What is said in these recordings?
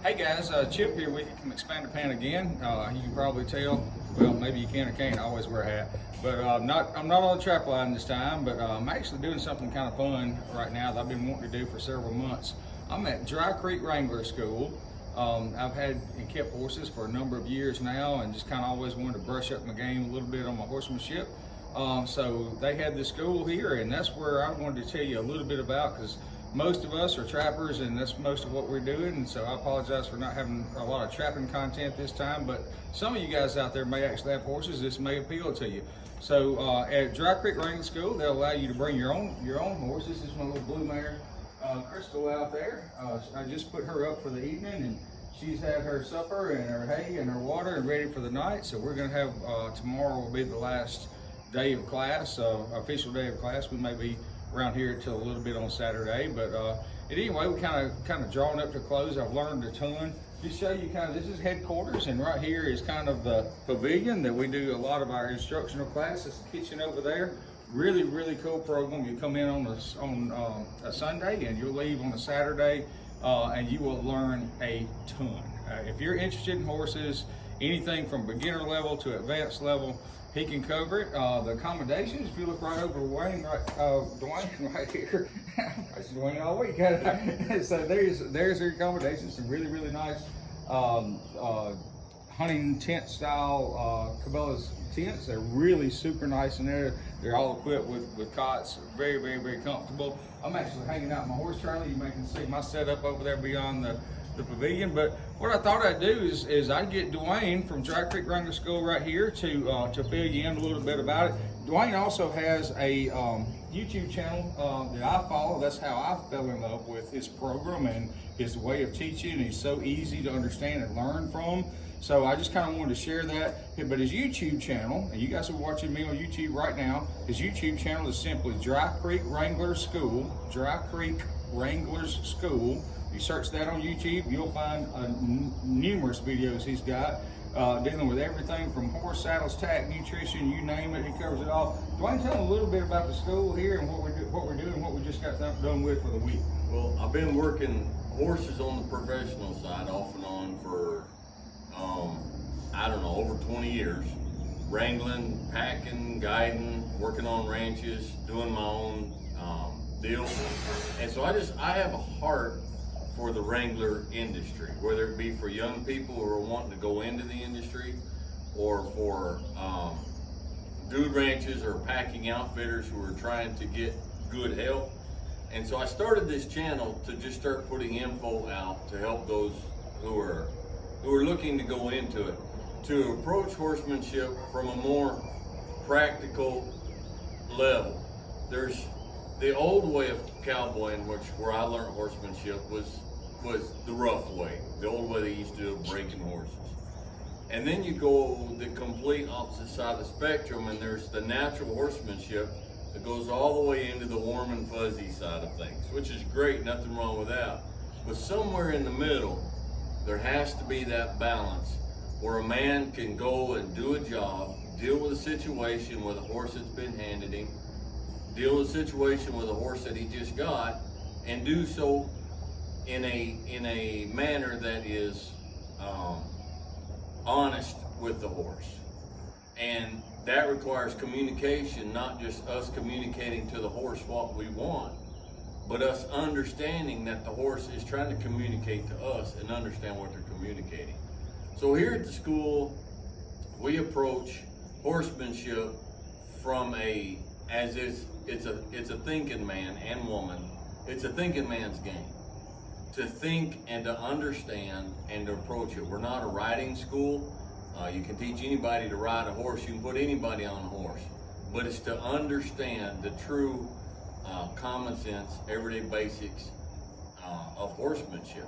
Hey guys, Chip here with you from Expand the Pan again. You can probably tell, well maybe you can or can't, I always wear a hat. But I'm not on the trap line this time, but I'm actually doing something kind of fun right now that I've been wanting to do for several months. I'm at Dry Creek Wrangler School. I've had and kept horses for a number of years now and just kind of always wanted to brush up my game a little bit on my horsemanship. So they had this school here, and that's where I wanted to tell you a little bit about, because most of us are trappers and that's most of what we're doing, and so I apologize for not having a lot of trapping content this time, but some of you guys out there may actually have horses. This may appeal to you. So at Dry Creek Wrangler School, they'll allow you to bring your own horse. This is my little blue mare, Crystal, out there. I just put her up for the evening, and she's had her supper and her hay and her water and ready for the night. So we're going to have, tomorrow will be the last day of class, official day of class. We may be around here till a little bit on Saturday, but anyway, we kind of drawing up to close. I've learned a ton. Just show you this is headquarters, and right here is kind of the pavilion that we do a lot of our instructional classes. The kitchen over there, really cool program. You come in on a Sunday and you'll leave on a Saturday, and you will learn a ton. If you're interested in horses, anything from beginner level to advanced level, he can cover it. The accommodations, if you look right over Dwayne right here, that's Dwayne all week. So there's their accommodations, some really nice hunting tent style Cabela's tents. They're really super nice in there. They're all equipped with cots, very comfortable. I'm actually hanging out in my horse trailer. You may can see my setup over there beyond the pavilion. But what I thought I'd do is I'd get Dwayne from Dry Creek Wrangler School right here to fill you in a little bit about it. Dwayne also has a YouTube channel that I follow. That's how I fell in love with his program and his way of teaching. He's so easy to understand and learn from. So I just kind of wanted to share that. But his YouTube channel, and you guys are watching me on YouTube right now, his YouTube channel is simply Dry Creek Wrangler School. Dry Creek Wranglers School. You search that on YouTube, you'll find numerous videos he's got dealing with everything from horse saddles, tack, nutrition, you name it, he covers it all. Dwayne, tell them a little bit about the school here and what we're doing, what we just got done with for the week. Well, I've been working horses on the professional side off and on for, I don't know, over 20 years. Wrangling, packing, guiding, working on ranches, doing my own deal. And so I have a heart for the Wrangler industry, whether it be for young people who are wanting to go into the industry, or for dude ranches or packing outfitters who are trying to get good help. And so I started this channel to just start putting info out to help those who are looking to go into it, to approach horsemanship from a more practical level. There's the old way of cowboying, where I learned horsemanship, was the rough way, the old way they used to do it, breaking horses. And then you go the complete opposite side of the spectrum, and there's the natural horsemanship that goes all the way into the warm and fuzzy side of things, which is great, nothing wrong with that. But somewhere in the middle, there has to be that balance where a man can go and do a job, deal with a situation with a horse that's been handed him, deal with a situation with a horse that he just got, and do so in a manner that is honest with the horse. And that requires communication, not just us communicating to the horse what we want, but us understanding that the horse is trying to communicate to us and understand what they're communicating. So here at the school, we approach horsemanship from it's a thinking man and woman. It's a thinking man's game. To think and to understand and to approach it. We're not a riding school. You can teach anybody to ride a horse. You can put anybody on a horse. But it's to understand the true common sense, everyday basics of horsemanship.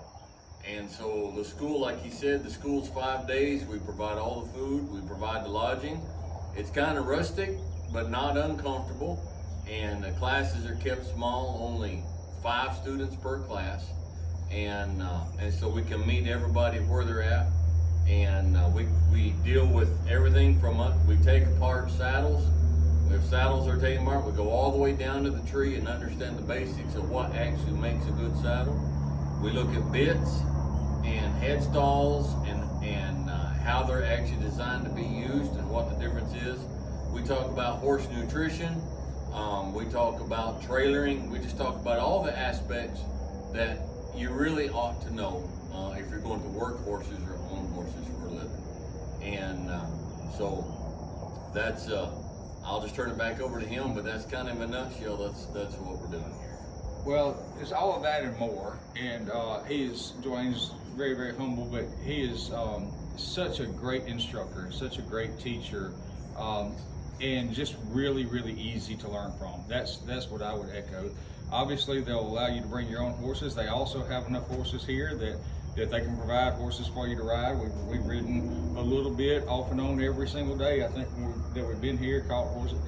And so the school, like he said, the school's 5 days. We provide all the food. We provide the lodging. It's kind of rustic, but not uncomfortable. And the classes are kept small, only 5 students per class. And so we can meet everybody where they're at. And we deal with everything from, we take apart saddles. If saddles are taken apart, we go all the way down to the tree and understand the basics of what actually makes a good saddle. We look at bits and head stalls and how they're actually designed to be used and what the difference is. We talk about horse nutrition. We talk about trailering. We just talk about all the aspects that you really ought to know if you're going to work horses or own horses for a living. And so that's I'll just turn it back over to him, but that's kind of in a nutshell. That's what we're doing here. Well, it's all of that and more. And Dwayne's very, very humble, but he is such a great instructor, such a great teacher, and just really, really easy to learn from. That's what I would echo. Obviously, they'll allow you to bring your own horses. They also have enough horses here that they can provide horses for you to ride. We've ridden a little bit off and on every single day. I think that we've been here, caught horses,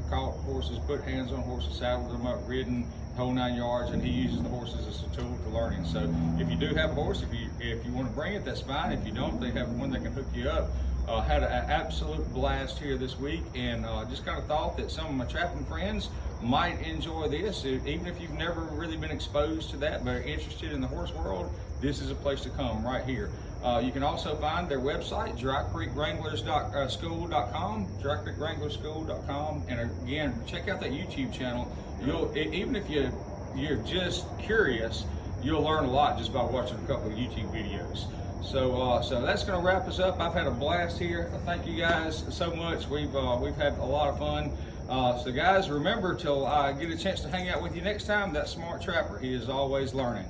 put hands on horses, saddled them up, ridden, whole 9 yards, and he uses the horses as a tool to learning. So if you do have a horse, if you want to bring it, that's fine. If you don't, they have one that can hook you up. Had an absolute blast here this week, and just kind of thought that some of my trapping friends might enjoy this. Even if you've never really been exposed to that but are interested in the horse world, this is a place to come right here. You can also find their website, drycreekwranglers.school.com, drycreekwranglerschool.com, and again, check out that YouTube channel. Even if you're just curious, you'll learn a lot just by watching a couple of YouTube videos. So that's going to wrap us up. I've had a blast here. Thank you guys so much. We've had a lot of fun. So guys, remember, till I get a chance to hang out with you next time, that smart trapper, he is always learning.